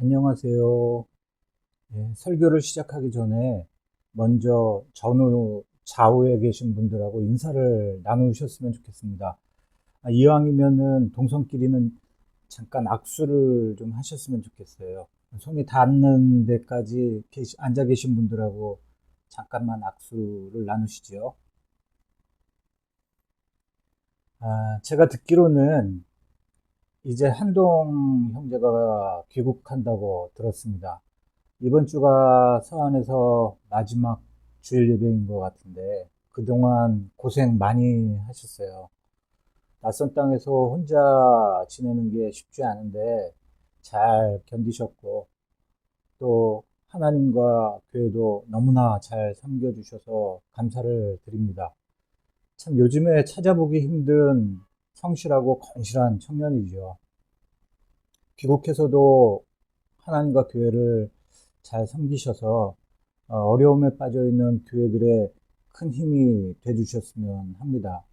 안녕하세요. 설교를 시작하기 전에 먼저 전후 좌우에 계신 분들하고 인사를 나누셨으면 좋겠습니다. 이왕이면은 동성끼리는 잠깐 악수를 좀 하셨으면 좋겠어요. 손이 닿는 데까지 앉아 계신 분들하고 잠깐만 악수를 나누시죠. 제가 듣기로는 이제 한동 형제가 귀국한다고 들었습니다. 이번 주가 서안에서 마지막 주일 예배인 것 같은데 그동안 고생 많이 하셨어요. 낯선 땅에서 혼자 지내는 게 쉽지 않은데 잘 견디셨고 또 하나님과 교회도 너무나 잘 섬겨주셔서 감사를 드립니다. 참 요즘에 찾아보기 힘든 성실하고 건실한 청년이죠. 귀국해서도 하나님과 교회를 잘 섬기셔서 어려움에 빠져 있는 교회들의 큰 힘이 돼 주셨으면 합니다.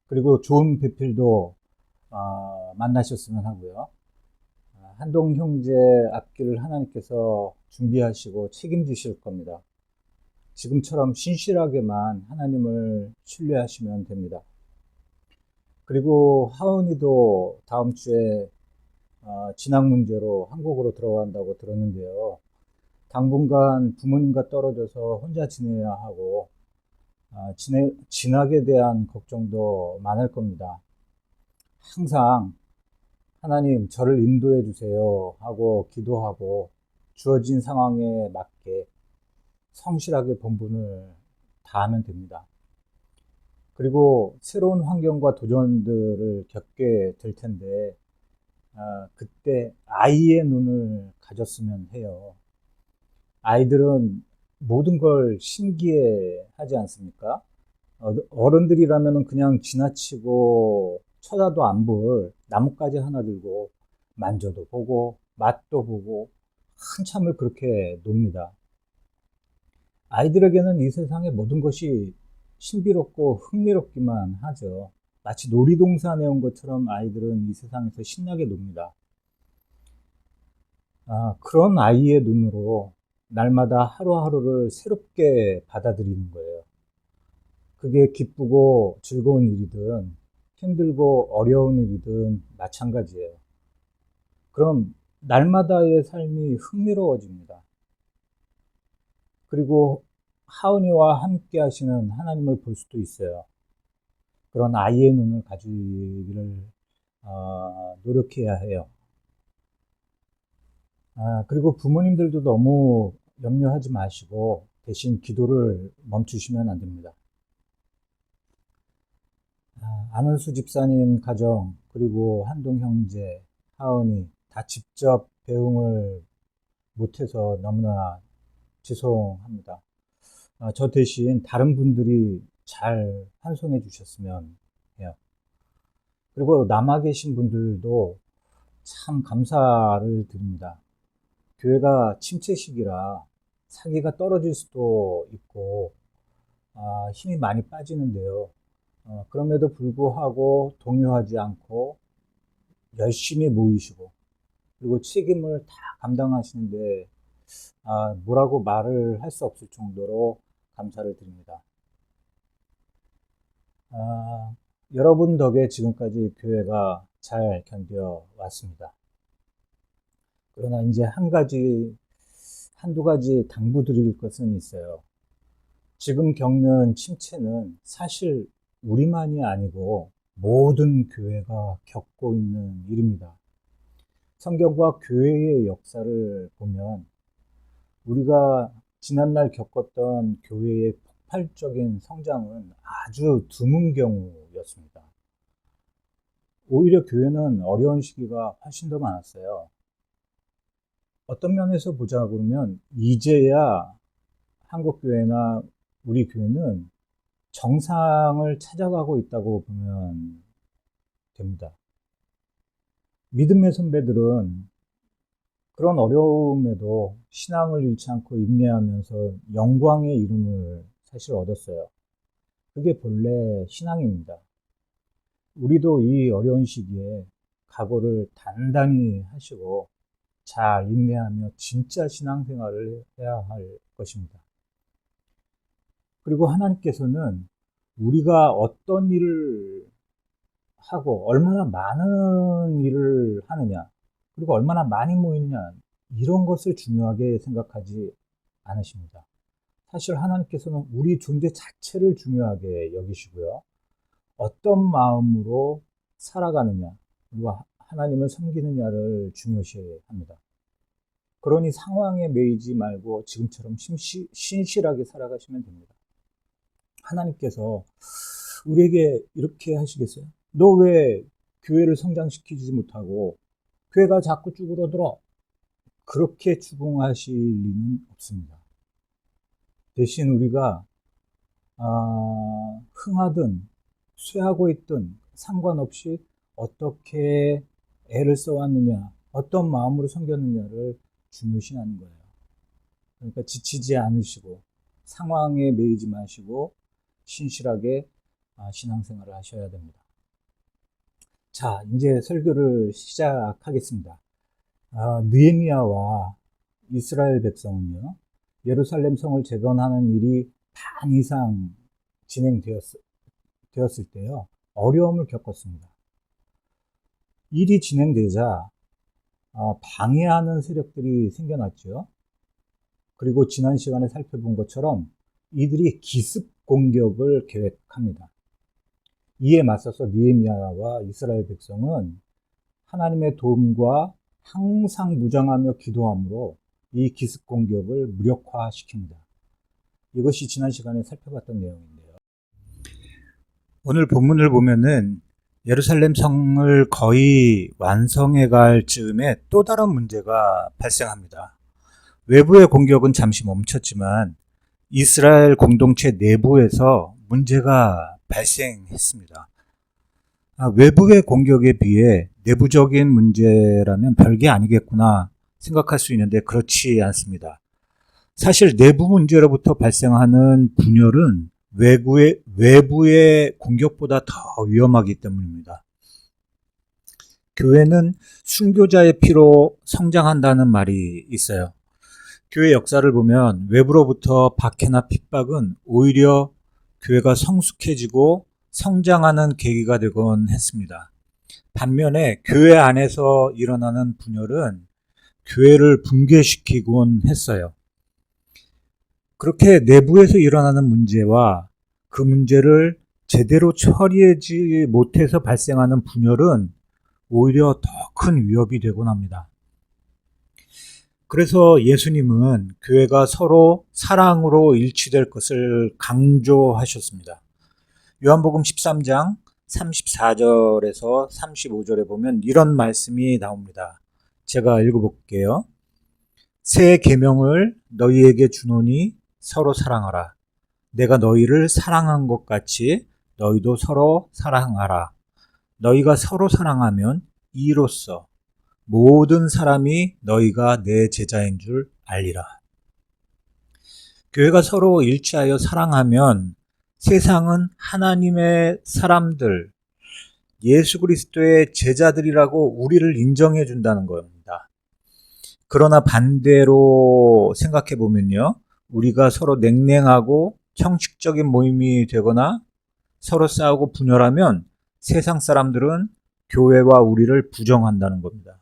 그리고 좋은 배필도 만나셨으면 하고요. 한동 형제 앞길을 하나님께서 준비하시고 책임지실 겁니다. 지금처럼 신실하게만 하나님을 신뢰하시면 됩니다. 그리고 하은이도 다음 주에 진학 문제로 한국으로 들어간다고 들었는데요. 당분간 부모님과 떨어져서 혼자 지내야 하고 진학에 대한 걱정도 많을 겁니다. 항상 하나님 저를 인도해 주세요 하고 기도하고 주어진 상황에 맞게 성실하게 본분을 다하면 됩니다. 그리고 새로운 환경과 도전들을 겪게 될 텐데 그때 아이의 눈을 가졌으면 해요. 아이들은 모든 걸 신기해 하지 않습니까? 어른들이라면 그냥 지나치고 쳐다도 안 볼 나뭇가지 하나 들고 만져도 보고 맛도 보고 한참을 그렇게 놉니다. 아이들에게는 이 세상의 모든 것이 신비롭고 흥미롭기만 하죠. 마치 놀이동산에 온 것처럼 아이들은 이 세상에서 신나게 놉니다. 그런 아이의 눈으로 날마다 하루하루를 새롭게 받아들이는 거예요. 그게 기쁘고 즐거운 일이든 힘들고 어려운 일이든 마찬가지예요. 그럼 날마다의 삶이 흥미로워집니다. 그리고 하은이와 함께 하시는 하나님을 볼 수도 있어요. 그런 아이의 눈을 가지기를 노력해야 해요. 그리고 부모님들도 너무 염려하지 마시고 대신 기도를 멈추시면 안 됩니다. 안은수 집사님 가정, 그리고 한동 형제, 하은이 다 직접 배웅을 못해서 너무나 죄송합니다. 저 대신 다른 분들이 잘 환송해 주셨으면 해요. 그리고 남아 계신 분들도 참 감사를 드립니다. 교회가 침체 시기라 사기가 떨어질 수도 있고 힘이 많이 빠지는데요. 그럼에도 불구하고 동요하지 않고 열심히 모이시고 그리고 책임을 다 감당하시는데 뭐라고 말을 할 수 없을 정도로 감사를 드립니다. 아, 여러분 덕에 지금까지 교회가 잘 견뎌왔습니다. 그러나 이제 한두 가지 당부드릴 것은 있어요. 지금 겪는 침체는 사실 우리만이 아니고 모든 교회가 겪고 있는 일입니다. 성경과 교회의 역사를 보면 우리가 지난날 겪었던 교회의 폭발적인 성장은 아주 드문 경우였습니다. 오히려 교회는 어려운 시기가 훨씬 더 많았어요. 어떤 면에서 보자 그러면 이제야 한국교회나 우리 교회는 정상을 찾아가고 있다고 보면 됩니다. 믿음의 선배들은 그런 어려움에도 신앙을 잃지 않고 인내하면서 영광의 이름을 사실 얻었어요. 그게 본래 신앙입니다. 우리도 이 어려운 시기에 각오를 단단히 하시고 잘 인내하며 진짜 신앙생활을 해야 할 것입니다. 그리고 하나님께서는 우리가 어떤 일을 하고 얼마나 많은 일을 하느냐, 그리고 얼마나 많이 모이느냐, 이런 것을 중요하게 생각하지 않으십니다. 사실 하나님께서는 우리 존재 자체를 중요하게 여기시고요. 어떤 마음으로 살아가느냐, 그리고 하나님을 섬기느냐를 중요시합니다. 그러니 상황에 매이지 말고 지금처럼 신실하게 살아가시면 됩니다. 하나님께서 우리에게 이렇게 하시겠어요? 너 왜 교회를 성장시키지 못하고 교회가 자꾸 쭈그러들어? 그렇게 추궁하실 리는 없습니다. 대신 우리가 흥하든 쇠하고 있든 상관없이 어떻게 애를 써왔느냐, 어떤 마음으로 섬겼느냐를 중요시하는 거예요. 그러니까 지치지 않으시고 상황에 매이지 마시고 신실하게 신앙생활을 하셔야 됩니다. 자, 이제 설교를 시작하겠습니다. 느헤미야와 이스라엘 백성은요, 예루살렘 성을 재건하는 일이 반 이상 진행되었을 때요, 어려움을 겪었습니다. 일이 진행되자 방해하는 세력들이 생겨났죠. 그리고 지난 시간에 살펴본 것처럼 이들이 기습 공격을 계획합니다. 이에 맞서서 느헤미야와 이스라엘 백성은 하나님의 도움과 항상 무장하며 기도함으로 이 기습 공격을 무력화시킵니다. 이것이 지난 시간에 살펴봤던 내용인데요. 오늘 본문을 보면은 예루살렘 성을 거의 완성해 갈 즈음에 또 다른 문제가 발생합니다. 외부의 공격은 잠시 멈췄지만 이스라엘 공동체 내부에서 문제가 발생했습니다. 외부의 공격에 비해 내부적인 문제라면 별게 아니겠구나 생각할 수 있는데 그렇지 않습니다. 사실 내부 문제로부터 발생하는 분열은 외부의 공격보다 더 위험하기 때문입니다. 교회는 순교자의 피로 성장한다는 말이 있어요. 교회 역사를 보면 외부로부터 박해나 핍박은 오히려 교회가 성숙해지고 성장하는 계기가 되곤 했습니다. 반면에 교회 안에서 일어나는 분열은 교회를 붕괴시키곤 했어요. 그렇게 내부에서 일어나는 문제와 그 문제를 제대로 처리하지 못해서 발생하는 분열은 오히려 더 큰 위협이 되곤 합니다. 그래서 예수님은 교회가 서로 사랑으로 일치될 것을 강조하셨습니다. 요한복음 13장 34절에서 35절에 보면 이런 말씀이 나옵니다. 제가 읽어볼게요. 새 계명을 너희에게 주노니 서로 사랑하라. 내가 너희를 사랑한 것 같이 너희도 서로 사랑하라. 너희가 서로 사랑하면 이로써 모든 사람이 너희가 내 제자인 줄 알리라. 교회가 서로 일치하여 사랑하면 세상은 하나님의 사람들, 예수 그리스도의 제자들이라고 우리를 인정해 준다는 겁니다. 그러나 반대로 생각해 보면요, 우리가 서로 냉랭하고 형식적인 모임이 되거나 서로 싸우고 분열하면 세상 사람들은 교회와 우리를 부정한다는 겁니다.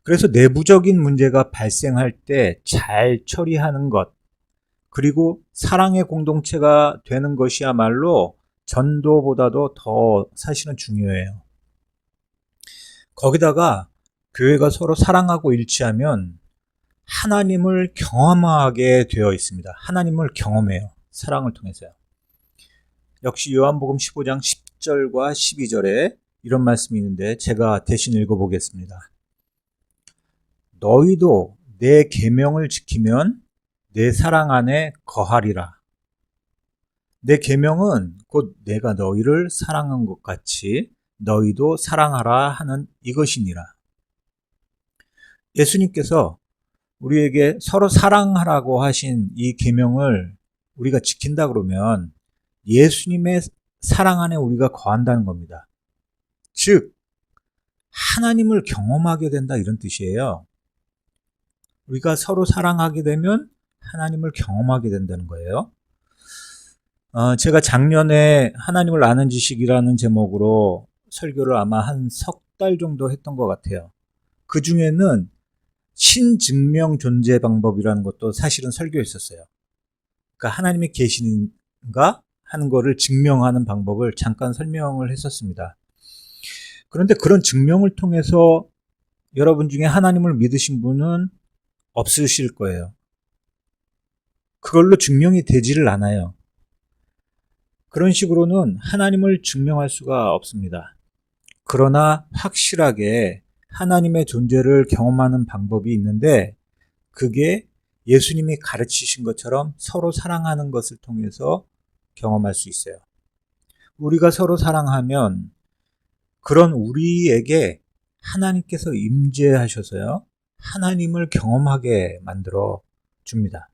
그래서 내부적인 문제가 발생할 때 잘 처리하는 것, 그리고 사랑의 공동체가 되는 것이야말로 전도보다도 더 사실은 중요해요. 거기다가 교회가 서로 사랑하고 일치하면 하나님을 경험하게 되어 있습니다. 하나님을 경험해요. 사랑을 통해서요. 역시 요한복음 15장 10절과 12절에 이런 말씀이 있는데 제가 대신 읽어보겠습니다. 너희도 내 계명을 지키면 내 사랑 안에 거하리라. 내 계명은 곧 내가 너희를 사랑한 것 같이 너희도 사랑하라 하는 이것이니라. 예수님께서 우리에게 서로 사랑하라고 하신 이 계명을 우리가 지킨다 그러면 예수님의 사랑 안에 우리가 거한다는 겁니다. 즉 하나님을 경험하게 된다, 이런 뜻이에요. 우리가 서로 사랑하게 되면 하나님을 경험하게 된다는 거예요. 제가 작년에 하나님을 아는 지식이라는 제목으로 설교를 아마 한 석 달 정도 했던 것 같아요. 그 중에는 신증명 존재 방법이라는 것도 사실은 설교했었어요. 그러니까 하나님이 계시는가 하는 거를 증명하는 방법을 잠깐 설명을 했었습니다. 그런데 그런 증명을 통해서 여러분 중에 하나님을 믿으신 분은 없으실 거예요. 그걸로 증명이 되지를 않아요. 그런 식으로는 하나님을 증명할 수가 없습니다. 그러나 확실하게 하나님의 존재를 경험하는 방법이 있는데, 그게 예수님이 가르치신 것처럼 서로 사랑하는 것을 통해서 경험할 수 있어요. 우리가 서로 사랑하면 그런 우리에게 하나님께서 임재하셔서요, 하나님을 경험하게 만들어 줍니다.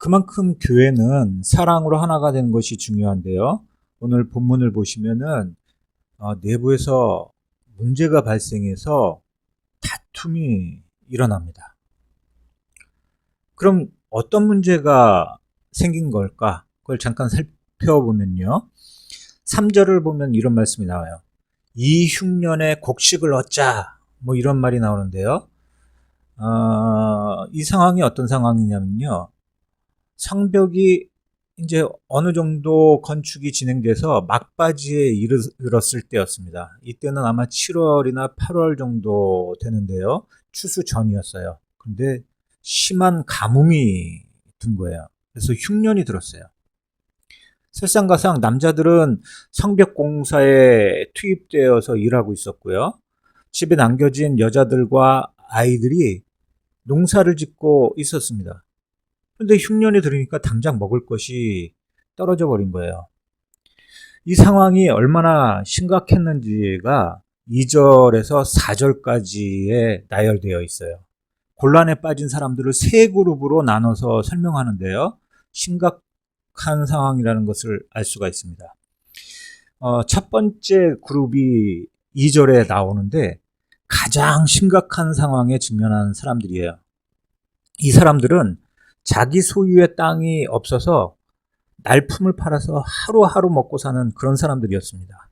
그만큼 교회는 사랑으로 하나가 되는 것이 중요한데요. 오늘 본문을 보시면은 내부에서 문제가 발생해서 다툼이 일어납니다. 그럼 어떤 문제가 생긴 걸까? 그걸 잠깐 살펴보면요. 3절을 보면 이런 말씀이 나와요. 이 흉년에 곡식을 얻자, 뭐 이런 말이 나오는데요. 이 상황이 어떤 상황이냐면요. 성벽이 이제 어느 정도 건축이 진행돼서 막바지에 이르렀을 때였습니다. 이때는 아마 7월이나 8월 정도 되는데요. 추수 전이었어요. 근데 심한 가뭄이 든 거예요. 그래서 흉년이 들었어요. 설상가상 남자들은 성벽 공사에 투입되어서 일하고 있었고요. 집에 남겨진 여자들과 아이들이 농사를 짓고 있었습니다. 그런데 흉년이 들으니까 당장 먹을 것이 떨어져 버린 거예요. 이 상황이 얼마나 심각했는지가 2절에서 4절까지에 나열되어 있어요. 곤란에 빠진 사람들을 세 그룹으로 나눠서 설명하는데요. 심각한 상황이라는 것을 알 수가 있습니다. 첫 번째 그룹이 2절에 나오는데 가장 심각한 상황에 직면한 사람들이에요. 이 사람들은 자기 소유의 땅이 없어서 날품을 팔아서 하루하루 먹고 사는 그런 사람들이었습니다.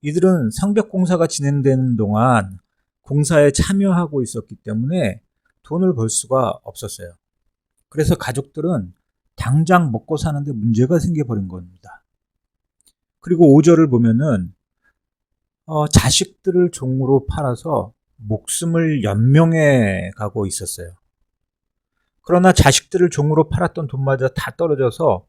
이들은 성벽 공사가 진행되는 동안 공사에 참여하고 있었기 때문에 돈을 벌 수가 없었어요. 그래서 가족들은 당장 먹고 사는데 문제가 생겨버린 겁니다. 그리고 5절을 보면은 자식들을 종으로 팔아서 목숨을 연명해 가고 있었어요. 그러나 자식들을 종으로 팔았던 돈마저 다 떨어져서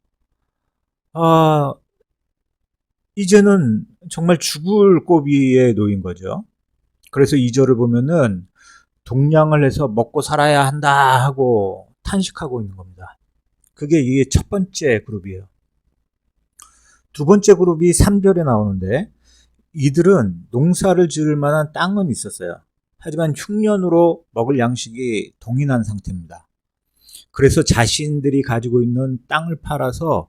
이제는 정말 죽을 고비에 놓인 거죠. 그래서 2절을 보면은 동량을 해서 먹고 살아야 한다 하고 탄식하고 있는 겁니다. 그게 이게 첫 번째 그룹이에요. 두 번째 그룹이 3절에 나오는데 이들은 농사를 지을 만한 땅은 있었어요. 하지만 흉년으로 먹을 양식이 동인한 상태입니다. 그래서 자신들이 가지고 있는 땅을 팔아서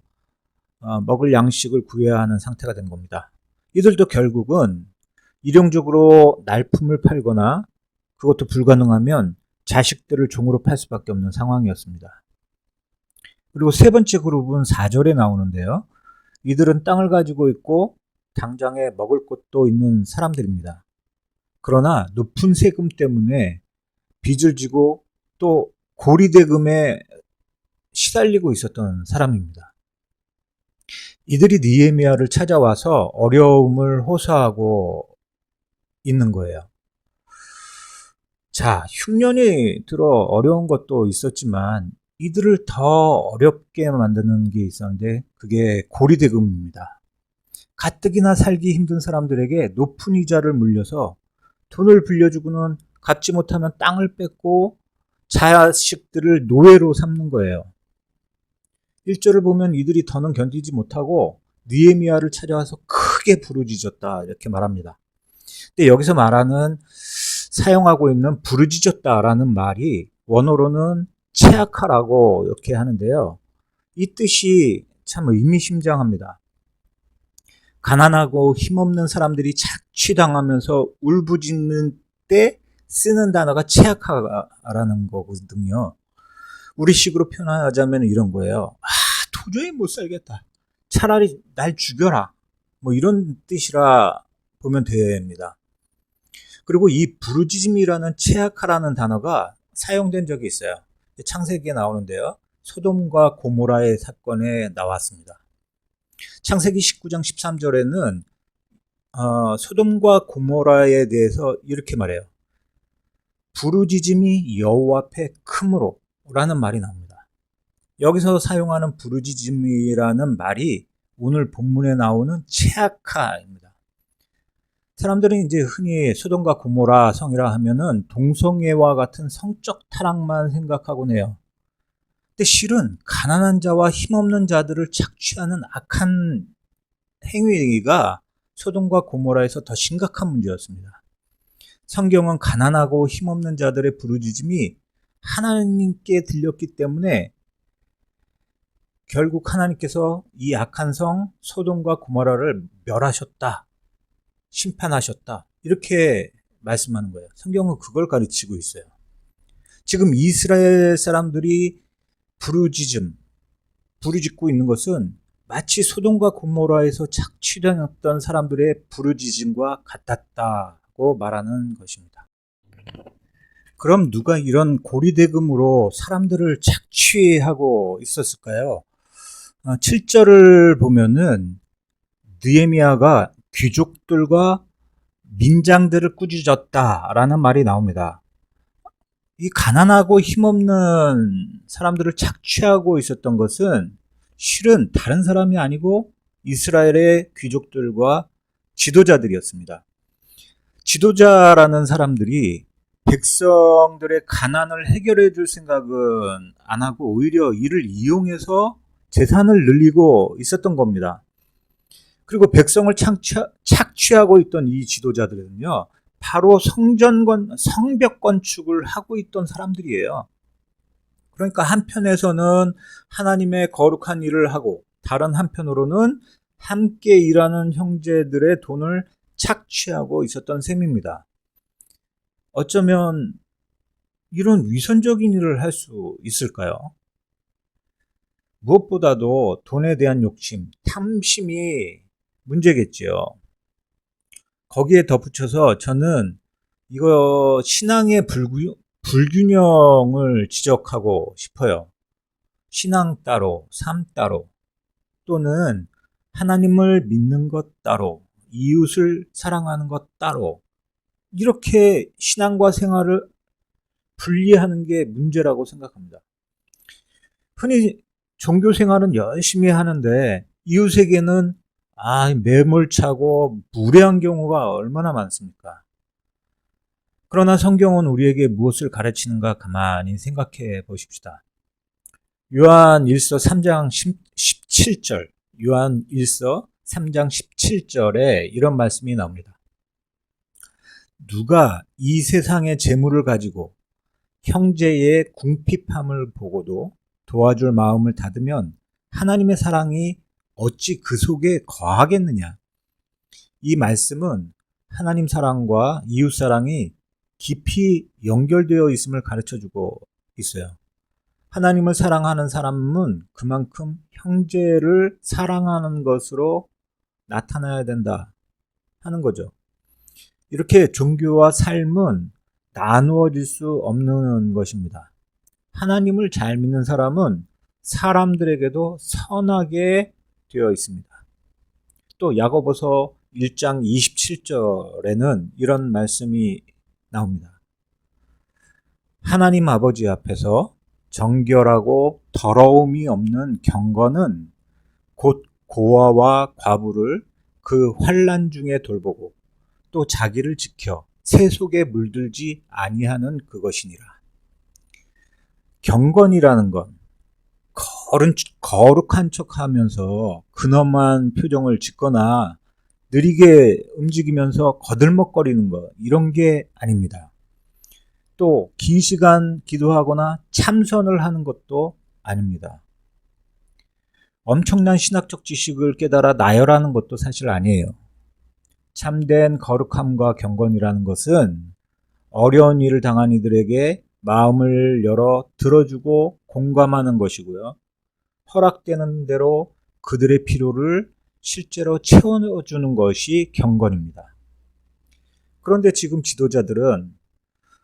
먹을 양식을 구해야 하는 상태가 된 겁니다. 이들도 결국은 일용적으로 날품을 팔거나 그것도 불가능하면 자식들을 종으로 팔 수밖에 없는 상황이었습니다. 그리고 세 번째 그룹은 4절에 나오는데요. 이들은 땅을 가지고 있고 당장에 먹을 것도 있는 사람들입니다. 그러나 높은 세금 때문에 빚을 지고 또 고리대금에 시달리고 있었던 사람입니다. 이들이 느헤미야를 찾아와서 어려움을 호소하고 있는 거예요. 자, 흉년이 들어 어려운 것도 있었지만 이들을 더 어렵게 만드는 게 있었는데 그게 고리대금입니다. 가뜩이나 살기 힘든 사람들에게 높은 이자를 물려서 돈을 빌려주고는 갚지 못하면 땅을 뺏고 자식들을 노예로 삼는 거예요. 1절을 보면 이들이 더는 견디지 못하고 느헤미야를 찾아와서 크게 부르짖었다 이렇게 말합니다. 근데 여기서 사용하고 있는 부르짖었다라는 말이 원어로는 체악하라고 이렇게 하는데요. 이 뜻이 참 의미심장합니다. 가난하고 힘없는 사람들이 착취당하면서 울부짖는 때 쓰는 단어가 체악하라는 거거든요. 우리식으로 표현하자면 이런 거예요. 도저히 못 살겠다. 차라리 날 죽여라. 뭐 이런 뜻이라 보면 됩니다. 그리고 이 부르짖음이라는 체악하라는 단어가 사용된 적이 있어요. 창세기에 나오는데요. 소돔과 고모라의 사건에 나왔습니다. 창세기 19장 13절에는 소돔과 고모라에 대해서 이렇게 말해요. 부르짖음이 여호와 앞에 크므로 라는 말이 나옵니다. 여기서 사용하는 부르짖음이라는 말이 오늘 본문에 나오는 체악하입니다. 사람들은 이제 흔히 소돔과 고모라 성이라 하면은 동성애와 같은 성적 타락만 생각하곤 해요. 근데 실은 가난한 자와 힘없는 자들을 착취하는 악한 행위가 소돔과 고모라에서 더 심각한 문제였습니다. 성경은 가난하고 힘없는 자들의 부르짖음이 하나님께 들렸기 때문에 결국 하나님께서 이 악한 성 소돔과 고모라를 멸하셨다, 심판하셨다, 이렇게 말씀하는 거예요. 성경은 그걸 가르치고 있어요. 지금 이스라엘 사람들이 부르짖고 있는 것은 마치 소돔과 고모라에서 착취되었던 사람들의 부르짖음과 같았다고 말하는 것입니다. 그럼 누가 이런 고리대금으로 사람들을 착취하고 있었을까요? 7절을 보면은 느헤미야가 귀족들과 민장들을 꾸짖었다라는 말이 나옵니다. 이 가난하고 힘없는 사람들을 착취하고 있었던 것은 실은 다른 사람이 아니고 이스라엘의 귀족들과 지도자들이었습니다. 지도자라는 사람들이 백성들의 가난을 해결해 줄 생각은 안 하고 오히려 이를 이용해서 재산을 늘리고 있었던 겁니다. 그리고 백성을 착취하고 있던 이 지도자들은요, 바로 성벽 건축을 하고 있던 사람들이에요. 그러니까 한편에서는 하나님의 거룩한 일을 하고 다른 한편으로는 함께 일하는 형제들의 돈을 착취하고 있었던 셈입니다. 어쩌면 이런 위선적인 일을 할 수 있을까요? 무엇보다도 돈에 대한 욕심, 탐심이 문제겠지요. 거기에 덧붙여서 저는 이거 신앙의 불균형을 지적하고 싶어요. 신앙 따로, 삶 따로, 또는 하나님을 믿는 것 따로, 이웃을 사랑하는 것 따로, 이렇게 신앙과 생활을 분리하는 게 문제라고 생각합니다. 흔히 종교 생활은 열심히 하는데 이웃에게는 매몰차고 무례한 경우가 얼마나 많습니까? 그러나 성경은 우리에게 무엇을 가르치는가 가만히 생각해 보십시다. 요한 1서 3장 17절, 요한 1서 3장 17절에 이런 말씀이 나옵니다. 누가 이 세상의 재물을 가지고 형제의 궁핍함을 보고도 도와줄 마음을 닫으면 하나님의 사랑이 어찌 그 속에 거하겠느냐. 이 말씀은 하나님 사랑과 이웃 사랑이 깊이 연결되어 있음을 가르쳐주고 있어요. 하나님을 사랑하는 사람은 그만큼 형제를 사랑하는 것으로 나타나야 된다 하는 거죠. 이렇게 종교와 삶은 나누어질 수 없는 것입니다. 하나님을 잘 믿는 사람은 사람들에게도 선하게 되어 있습니다. 또 야고보서 1장 27절에는 이런 말씀이 나옵니다. 하나님 아버지 앞에서 정결하고 더러움이 없는 경건은 곧 고아와 과부를 그 환난 중에 돌보고 또 자기를 지켜 새 속에 물들지 아니하는 그것이니라. 경건이라는 건 거룩한 척하면서 근엄한 표정을 짓거나 느리게 움직이면서 거들먹거리는 것, 이런 게 아닙니다. 또 긴 시간 기도하거나 참선을 하는 것도 아닙니다. 엄청난 신학적 지식을 깨달아 나열하는 것도 사실 아니에요. 참된 거룩함과 경건이라는 것은 어려운 일을 당한 이들에게 마음을 열어 들어주고 공감하는 것이고요. 허락되는 대로 그들의 필요를 실제로 채워주는 것이 경건입니다. 그런데 지금 지도자들은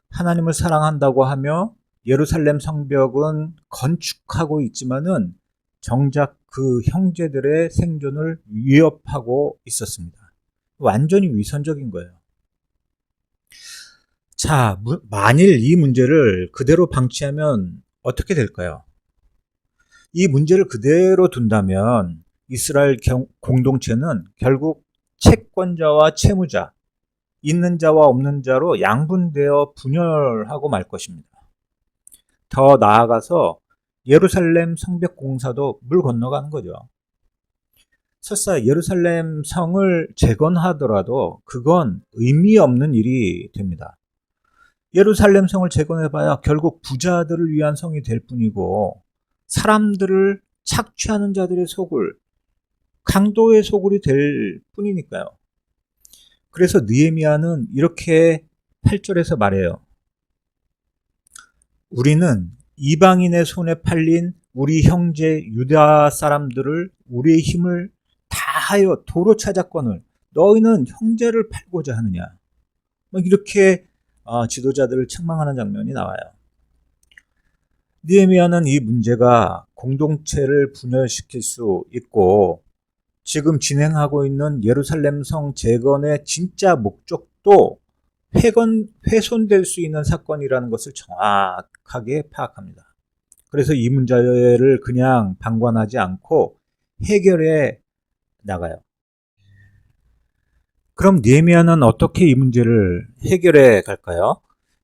하나님을 사랑한다고 하며 예루살렘 성벽은 건축하고 있지만은 정작 그 형제들의 생존을 위협하고 있었습니다. 완전히 위선적인 거예요. 자, 만일 이 문제를 그대로 방치하면 어떻게 될까요? 이 문제를 그대로 둔다면 이스라엘 공동체는 결국 채권자와 채무자, 있는 자와 없는 자로 양분되어 분열하고 말 것입니다. 더 나아가서 예루살렘 성벽 공사도 물 건너가는 거죠. 설사 예루살렘 성을 재건하더라도 그건 의미 없는 일이 됩니다. 예루살렘 성을 재건해봐야 결국 부자들을 위한 성이 될 뿐이고 사람들을 착취하는 자들의 소굴, 강도의 소굴이 될 뿐이니까요. 그래서 느헤미야는 이렇게 8절에서 말해요. 우리는 이방인의 손에 팔린 우리 형제 유다 사람들을 우리의 힘을 다하여 도로 찾았거늘 너희는 형제를 팔고자 하느냐. 이렇게 지도자들을 책망하는 장면이 나와요. 느헤미야는 이 문제가 공동체를 분열시킬 수 있고 지금 진행하고 있는 예루살렘 성 재건의 진짜 목적도 훼손될 수 있는 사건이라는 것을 정확하게 파악합니다. 그래서 이 문제를 그냥 방관하지 않고 해결해 나가요. 그럼 느헤미야는 어떻게 이 문제를 해결해 갈까요?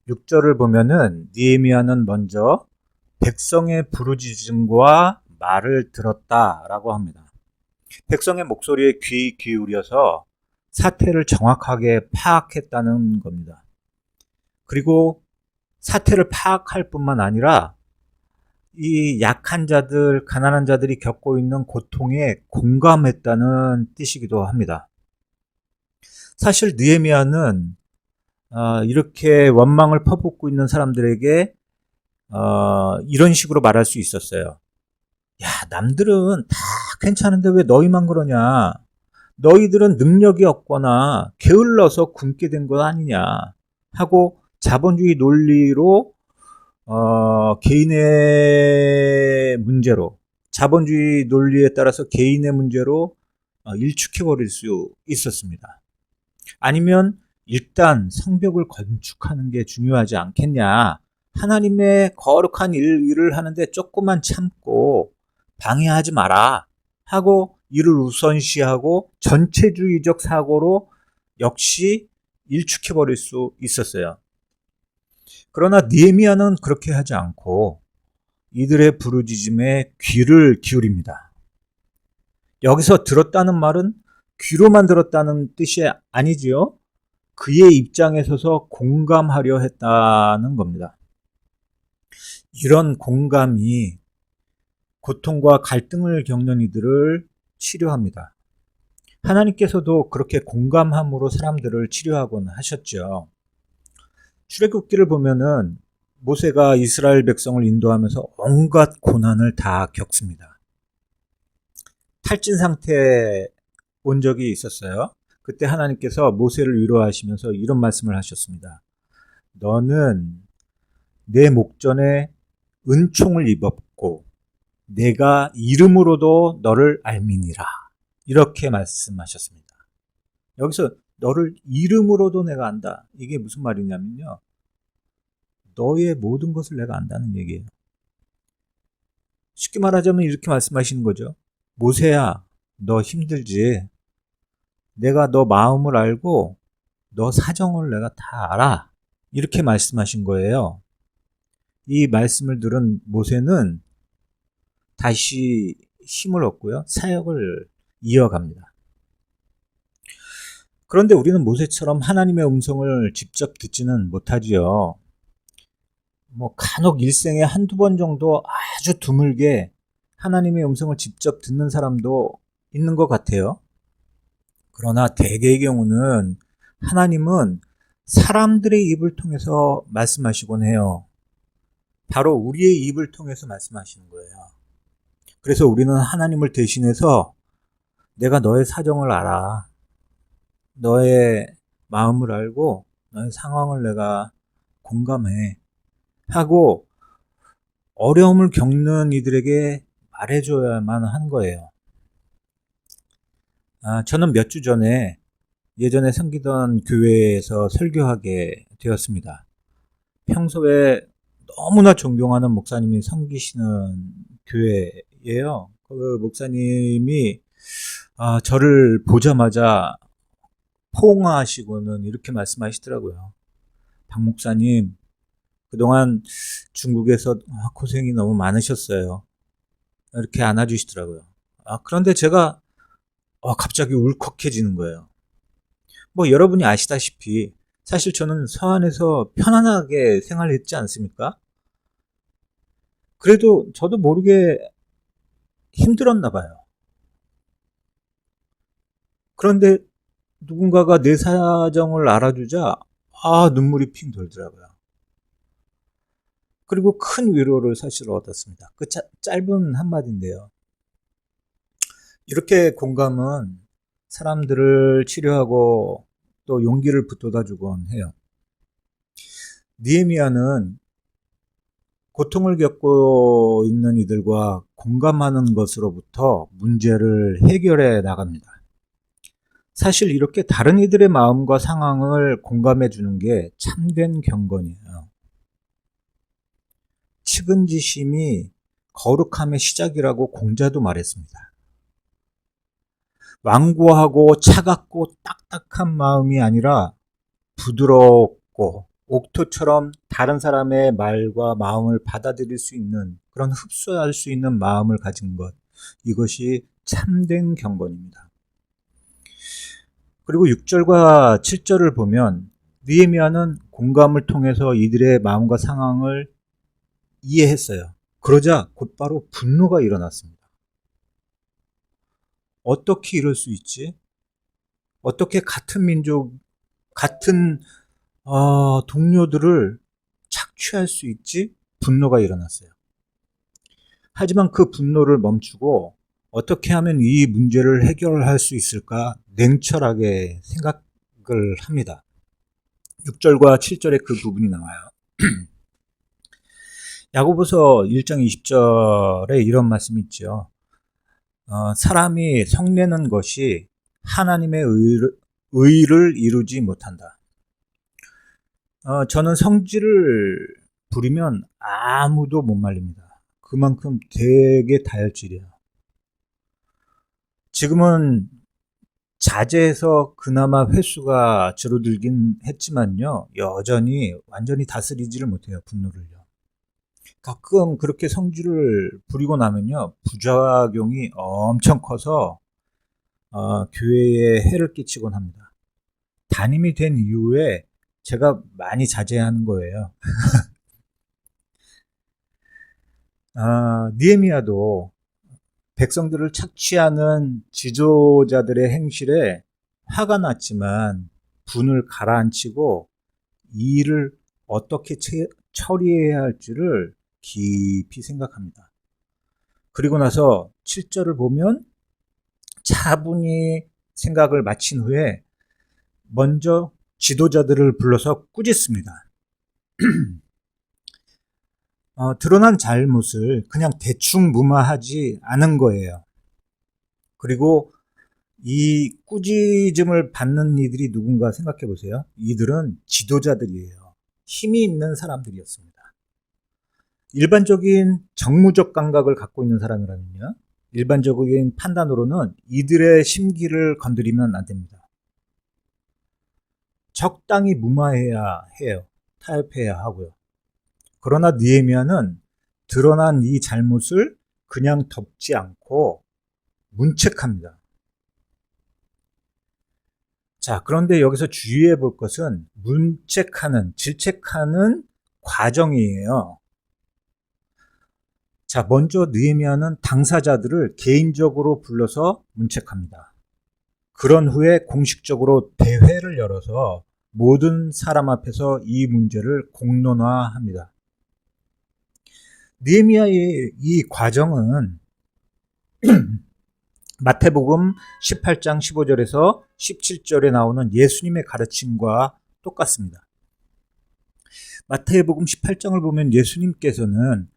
6절을 보면은 느헤미야는 먼저 백성의 부르짖음과 말을 들었다라고 합니다. 백성의 목소리에 귀 기울여서 사태를 정확하게 파악했다는 겁니다. 그리고 사태를 파악할 뿐만 아니라 이 약한 자들, 가난한 자들이 겪고 있는 고통에 공감했다는 뜻이기도 합니다. 사실 느헤미야는 이렇게 원망을 퍼붓고 있는 사람들에게 이런 식으로 말할 수 있었어요. 야, 남들은 다 괜찮은데 왜 너희만 그러냐? 너희들은 능력이 없거나 게을러서 굶게 된 것 아니냐? 하고 자본주의 논리로 개인의 문제로, 자본주의 논리에 따라서 개인의 문제로 일축해버릴 수 있었습니다. 아니면 일단 성벽을 건축하는 게 중요하지 않겠냐? 하나님의 거룩한 일을 하는데 조금만 참고 방해하지 마라 하고 이를 우선시하고 전체주의적 사고로 역시 일축해버릴 수 있었어요. 그러나 느헤미야는 그렇게 하지 않고 이들의 부르짖음에 귀를 기울입니다. 여기서 들었다는 말은 귀로만 들었다는 뜻이 아니지요. 그의 입장에 서서 공감하려 했다는 겁니다. 이런 공감이 고통과 갈등을 겪는 이들을 치료합니다. 하나님께서도 그렇게 공감함으로 사람들을 치료하곤 하셨죠. 출애굽기를 보면은 모세가 이스라엘 백성을 인도하면서 온갖 고난을 다 겪습니다. 탈진 상태에 온 적이 있었어요. 그때 하나님께서 모세를 위로하시면서 이런 말씀을 하셨습니다. 너는 내 목전에 은총을 입었고 내가 이름으로도 너를 알미니라. 이렇게 말씀하셨습니다. 여기서 너를 이름으로도 내가 안다. 이게 무슨 말이냐면요. 너의 모든 것을 내가 안다는 얘기예요. 쉽게 말하자면 이렇게 말씀하시는 거죠. 모세야, 너 힘들지? 내가 너 마음을 알고 너 사정을 내가 다 알아. 이렇게 말씀하신 거예요. 이 말씀을 들은 모세는 다시 힘을 얻고요. 사역을 이어갑니다. 그런데 우리는 모세처럼 하나님의 음성을 직접 듣지는 못하지요. 간혹 일생에 한두 번 정도 아주 드물게 하나님의 음성을 직접 듣는 사람도 있는 것 같아요. 그러나 대개의 경우는 하나님은 사람들의 입을 통해서 말씀하시곤 해요. 바로 우리의 입을 통해서 말씀하시는 거예요. 그래서 우리는 하나님을 대신해서 내가 너의 사정을 알아. 너의 마음을 알고 너의 상황을 내가 공감해. 하고 어려움을 겪는 이들에게 말해줘야만 한 거예요. 저는 몇 주 전에 예전에 섬기던 교회에서 설교하게 되었습니다. 평소에 너무나 존경하는 목사님이 섬기시는 교회예요. 그 목사님이 저를 보자마자 포옹하시고는 이렇게 말씀하시더라고요. 박 목사님, 그동안 중국에서 고생이 너무 많으셨어요. 이렇게 안아주시더라고요. 그런데 제가 갑자기 울컥해지는 거예요. 뭐 여러분이 아시다시피 사실 저는 서안에서 편안하게 생활했지 않습니까? 그래도 저도 모르게 힘들었나 봐요. 그런데 누군가가 내 사정을 알아주자 눈물이 핑 돌더라고요. 그리고 큰 위로를 사실 얻었습니다. 그 짧은 한마디인데요. 이렇게 공감은 사람들을 치료하고 또 용기를 북돋아주곤 해요. 느헤미야는 고통을 겪고 있는 이들과 공감하는 것으로부터 문제를 해결해 나갑니다. 사실 이렇게 다른 이들의 마음과 상황을 공감해 주는 게 참된 경건이에요. 측은지심이 거룩함의 시작이라고 공자도 말했습니다. 완고하고 차갑고 딱딱한 마음이 아니라 부드럽고 옥토처럼 다른 사람의 말과 마음을 받아들일 수 있는, 그런 흡수할 수 있는 마음을 가진 것, 이것이 참된 경건입니다. 그리고 6절과 7절을 보면 느헤미야는 공감을 통해서 이들의 마음과 상황을 이해했어요. 그러자 곧바로 분노가 일어났습니다. 어떻게 이럴 수 있지? 어떻게 같은 민족, 같은 동료들을 착취할 수 있지? 분노가 일어났어요. 하지만 그 분노를 멈추고 어떻게 하면 이 문제를 해결할 수 있을까 냉철하게 생각을 합니다. 6절과 7절에 그 부분이 나와요. 야고보서 1장 20절에 이런 말씀이 있죠. 사람이 성내는 것이 하나님의 의를 이루지 못한다. 저는 성질을 부리면 아무도 못 말립니다. 그만큼 되게 다혈질이에요. 지금은 자제해서 그나마 횟수가 줄어들긴 했지만요, 여전히 완전히 다스리지를 못해요, 분노를요. 가끔 그렇게 성질을 부리고 나면요, 부작용이 엄청 커서 교회에 해를 끼치곤 합니다. 담임이 된 이후에 제가 많이 자제하는 거예요. 느헤미야도 백성들을 착취하는 지도자들의 행실에 화가 났지만 분을 가라앉히고 이 일을 어떻게 처리해야 할지를 깊이 생각합니다. 그리고 나서 7절을 보면 차분히 생각을 마친 후에 먼저 지도자들을 불러서 꾸짖습니다. 드러난 잘못을 그냥 대충 무마하지 않은 거예요. 그리고 이 꾸짖음을 받는 이들이 누군가 생각해 보세요. 이들은 지도자들이에요. 힘이 있는 사람들이었습니다. 일반적인 정무적 감각을 갖고 있는 사람이라면요, 일반적인 판단으로는 이들의 심기를 건드리면 안 됩니다. 적당히 무마해야 해요. 타협해야 하고요. 그러나 느헤미야는 드러난 이 잘못을 그냥 덮지 않고 문책합니다. 자, 그런데 여기서 주의해 볼 것은 질책하는 과정이에요. 자, 먼저 느헤미야는 당사자들을 개인적으로 불러서 문책합니다. 그런 후에 공식적으로 대회를 열어서 모든 사람 앞에서 이 문제를 공론화합니다. 느헤미야의 이 과정은 마태복음 18장 15절에서 17절에 나오는 예수님의 가르침과 똑같습니다. 마태복음 18장을 보면 예수님께서는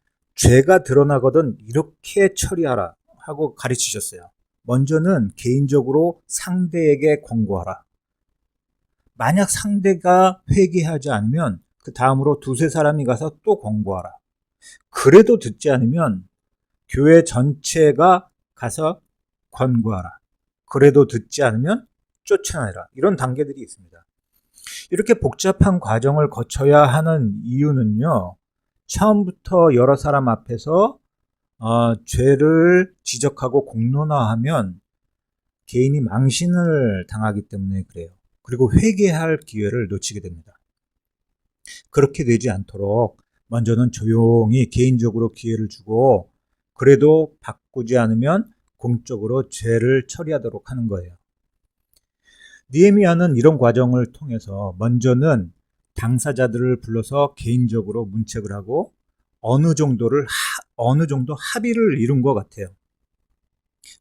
죄가 드러나거든 이렇게 처리하라 하고 가르치셨어요. 먼저는 개인적으로 상대에게 권고하라. 만약 상대가 회개하지 않으면 그 다음으로 두세 사람이 가서 또 권고하라. 그래도 듣지 않으면 교회 전체가 가서 권고하라. 그래도 듣지 않으면 쫓아내라. 이런 단계들이 있습니다. 이렇게 복잡한 과정을 거쳐야 하는 이유는요, 처음부터 여러 사람 앞에서 죄를 지적하고 공론화하면 개인이 망신을 당하기 때문에 그래요. 그리고 회개할 기회를 놓치게 됩니다. 그렇게 되지 않도록 먼저는 조용히 개인적으로 기회를 주고 그래도 바꾸지 않으면 공적으로 죄를 처리하도록 하는 거예요. 느헤미야는 이런 과정을 통해서 먼저는 당사자들을 불러서 개인적으로 문책을 하고 어느 정도 합의를 이룬 것 같아요.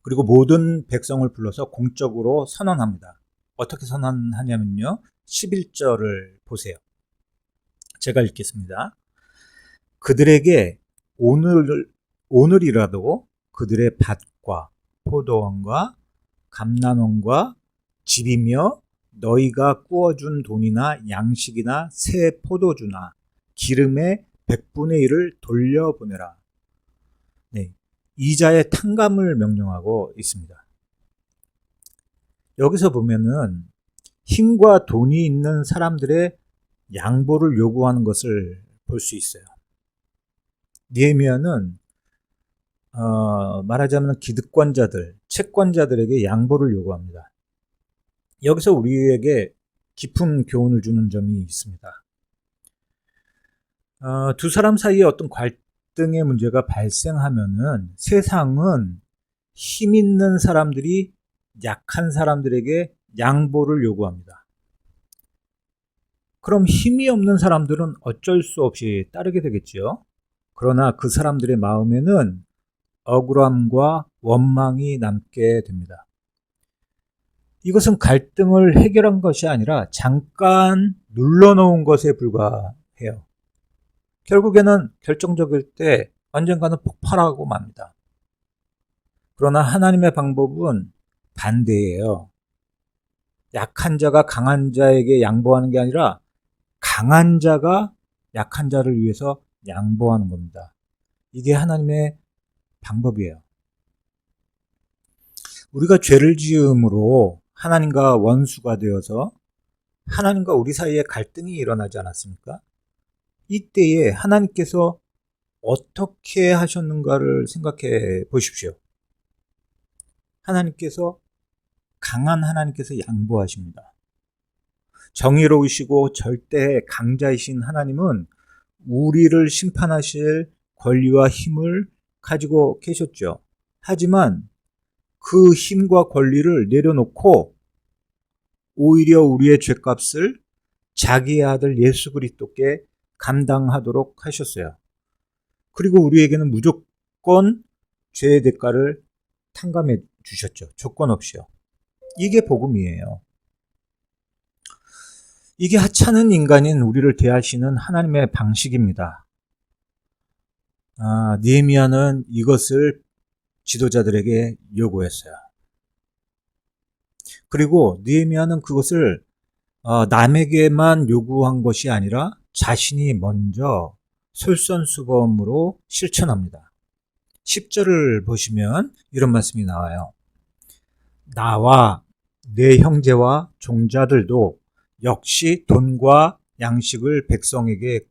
그리고 모든 백성을 불러서 공적으로 선언합니다. 어떻게 선언하냐면요, 11절을 보세요. 제가 읽겠습니다. 그들에게 오늘이라도 그들의 밭과 포도원과 감난원과 집이며 너희가 구워준 돈이나 양식이나 새 포도주나 기름의 100분의 1을 돌려보내라. 네, 이자의 탕감을 명령하고 있습니다. 여기서 보면은 힘과 돈이 있는 사람들의 양보를 요구하는 것을 볼 수 있어요. 느헤미야는 말하자면 기득권자들, 채권자들에게 양보를 요구합니다. 여기서 우리에게 깊은 교훈을 주는 점이 있습니다. 두 사람 사이에 어떤 갈등의 문제가 발생하면은 세상은 힘 있는 사람들이 약한 사람들에게 양보를 요구합니다. 그럼 힘이 없는 사람들은 어쩔 수 없이 따르게 되겠죠. 그러나 그 사람들의 마음에는 억울함과 원망이 남게 됩니다. 이것은 갈등을 해결한 것이 아니라 잠깐 눌러놓은 것에 불과해요. 결국에는 결정적일 때 언젠가는 폭발하고 맙니다. 그러나 하나님의 방법은 반대예요. 약한 자가 강한 자에게 양보하는 게 아니라 강한 자가 약한 자를 위해서 양보하는 겁니다. 이게 하나님의 방법이에요. 우리가 죄를 지음으로 하나님과 원수가 되어서 하나님과 우리 사이에 갈등이 일어나지 않았습니까? 이때에 하나님께서 어떻게 하셨는가를 생각해 보십시오. 강한 하나님께서 양보하십니다. 정의로우시고 절대 강자이신 하나님은 우리를 심판하실 권리와 힘을 가지고 계셨죠. 하지만 그 힘과 권리를 내려놓고 오히려 우리의 죄값을 자기의 아들 예수 그리스도께 감당하도록 하셨어요. 그리고 우리에게는 무조건 죄의 대가를 탕감해 주셨죠. 조건 없이요. 이게 복음이에요. 이게 하찮은 인간인 우리를 대하시는 하나님의 방식입니다. 느헤미야는 이것을 지도자들에게 요구했어요. 그리고 느헤미야는 그것을 남에게만 요구한 것이 아니라 자신이 먼저 솔선수범으로 실천합니다. 10절을 보시면 이런 말씀이 나와요. 나와 내 형제와 종자들도 역시 돈과 양식을 백성에게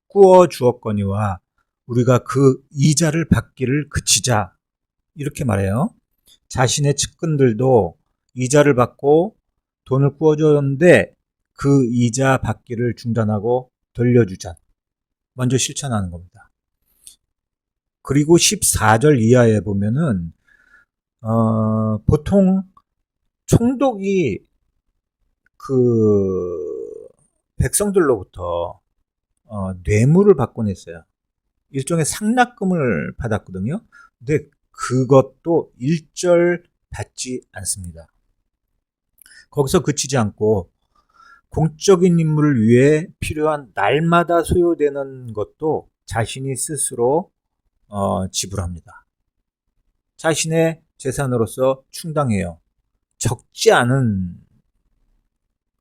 꾸어 주었거니와 우리가 그 이자를 받기를 그치자. 이렇게 말해요. 자신의 측근들도 이자를 받고 돈을 꾸어줬는데 그 이자 받기를 중단하고 돌려주자. 먼저 실천하는 겁니다. 그리고 14절 이하에 보면은 보통 총독이 그 백성들로부터 뇌물을 받곤 했어요. 일종의 상납금을 받았거든요. 근데 그것도 일절 받지 않습니다. 거기서 그치지 않고 공적인 임무를 위해 필요한 날마다 소요되는 것도 자신이 스스로 지불합니다. 자신의 재산으로서 충당해요. 적지 않은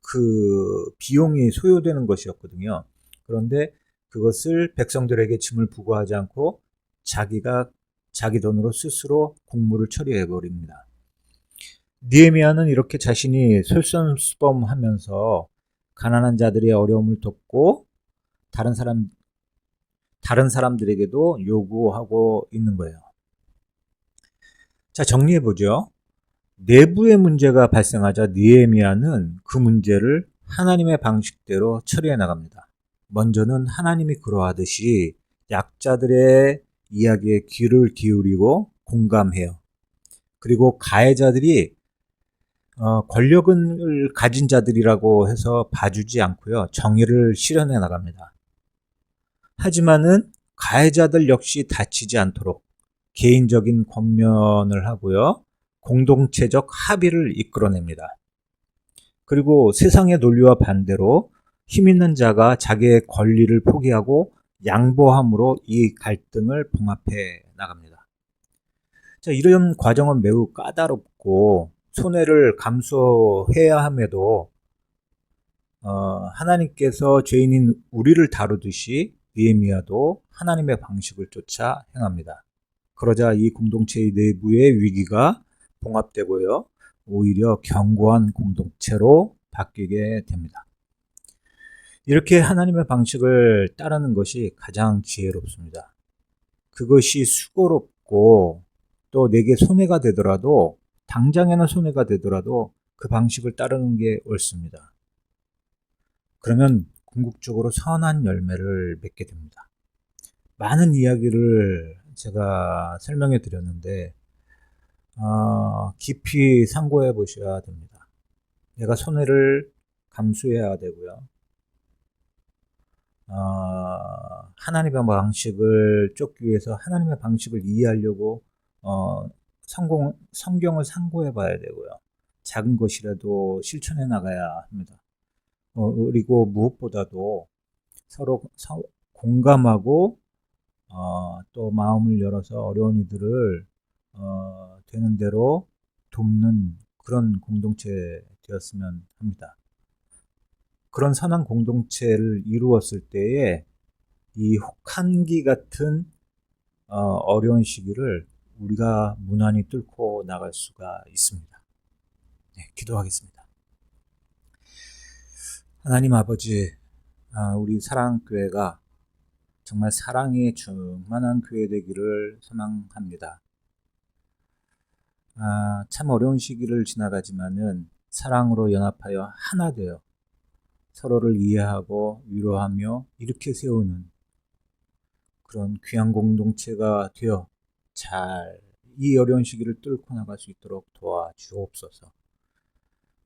그 비용이 소요되는 것이었거든요. 그런데 그것을 백성들에게 짐을 부과하지 않고 자기가 자기 돈으로 스스로 공무를 처리해 버립니다. 느헤미야는 이렇게 자신이 솔선수범하면서 가난한 자들의 어려움을 돕고 다른 사람들에게도 요구하고 있는 거예요. 자, 정리해 보죠. 내부의 문제가 발생하자 느헤미야는 그 문제를 하나님의 방식대로 처리해 나갑니다. 먼저는 하나님이 그러하듯이 약자들의 이야기에 귀를 기울이고 공감해요. 그리고 가해자들이 권력을 가진 자들이라고 해서 봐주지 않고요. 정의를 실현해 나갑니다. 하지만은 가해자들 역시 다치지 않도록 개인적인 권면을 하고요. 공동체적 합의를 이끌어냅니다. 그리고 세상의 논리와 반대로 힘 있는 자가 자기의 권리를 포기하고 양보함으로 이 갈등을 봉합해 나갑니다. 자, 이런 과정은 매우 까다롭고 손해를 감수해야 함에도 하나님께서 죄인인 우리를 다루듯이 느헤미야도 하나님의 방식을 쫓아 행합니다. 그러자 이 공동체의 내부의 위기가 봉합되고요. 오히려 견고한 공동체로 바뀌게 됩니다. 이렇게 하나님의 방식을 따르는 것이 가장 지혜롭습니다. 그것이 수고롭고 또 내게 손해가 되더라도 당장에는 손해가 되더라도 그 방식을 따르는 게 옳습니다. 그러면 궁극적으로 선한 열매를 맺게 됩니다. 많은 이야기를 제가 설명해 드렸는데 깊이 상고해 보셔야 됩니다. 내가 손해를 감수해야 되고요. 하나님의 방식을 쫓기 위해서 하나님의 방식을 이해하려고 성경을 상고해 봐야 되고요. 작은 것이라도 실천해 나가야 합니다. 그리고 무엇보다도 서로 공감하고 또 마음을 열어서 어려운 이들을 되는 대로 돕는 그런 공동체 되었으면 합니다. 그런 선한 공동체를 이루었을 때에 이 혹한기 같은 어려운 시기를 우리가 무난히 뚫고 나갈 수가 있습니다. 네, 기도하겠습니다. 하나님 아버지, 우리 사랑교회가 정말 사랑이 충만한 교회 되기를 소망합니다. 참 어려운 시기를 지나가지만은 사랑으로 연합하여 하나 되어 서로를 이해하고 위로하며 이렇게 세우는 그런 귀한 공동체가 되어 잘 이 어려운 시기를 뚫고 나갈 수 있도록 도와주옵소서.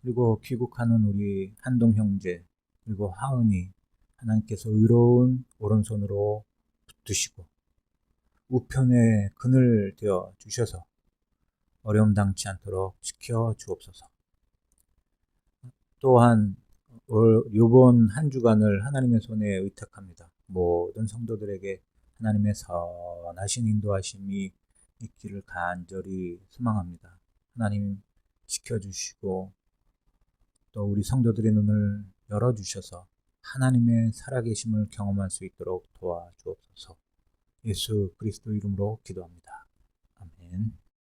그리고 귀국하는 우리 한동 형제 그리고 하은이 하나님께서 의로운 오른손으로 붙드시고 우편에 그늘 되어 주셔서 어려움 당치 않도록 지켜 주옵소서. 또한 이번 한 주간을 하나님의 손에 의탁합니다. 모든 성도들에게 하나님의 선하신 인도하심이 있기를 간절히 소망합니다. 하나님 지켜주시고 또 우리 성도들의 눈을 열어주셔서 하나님의 살아계심을 경험할 수 있도록 도와주옵소서. 예수 그리스도 이름으로 기도합니다. 아멘.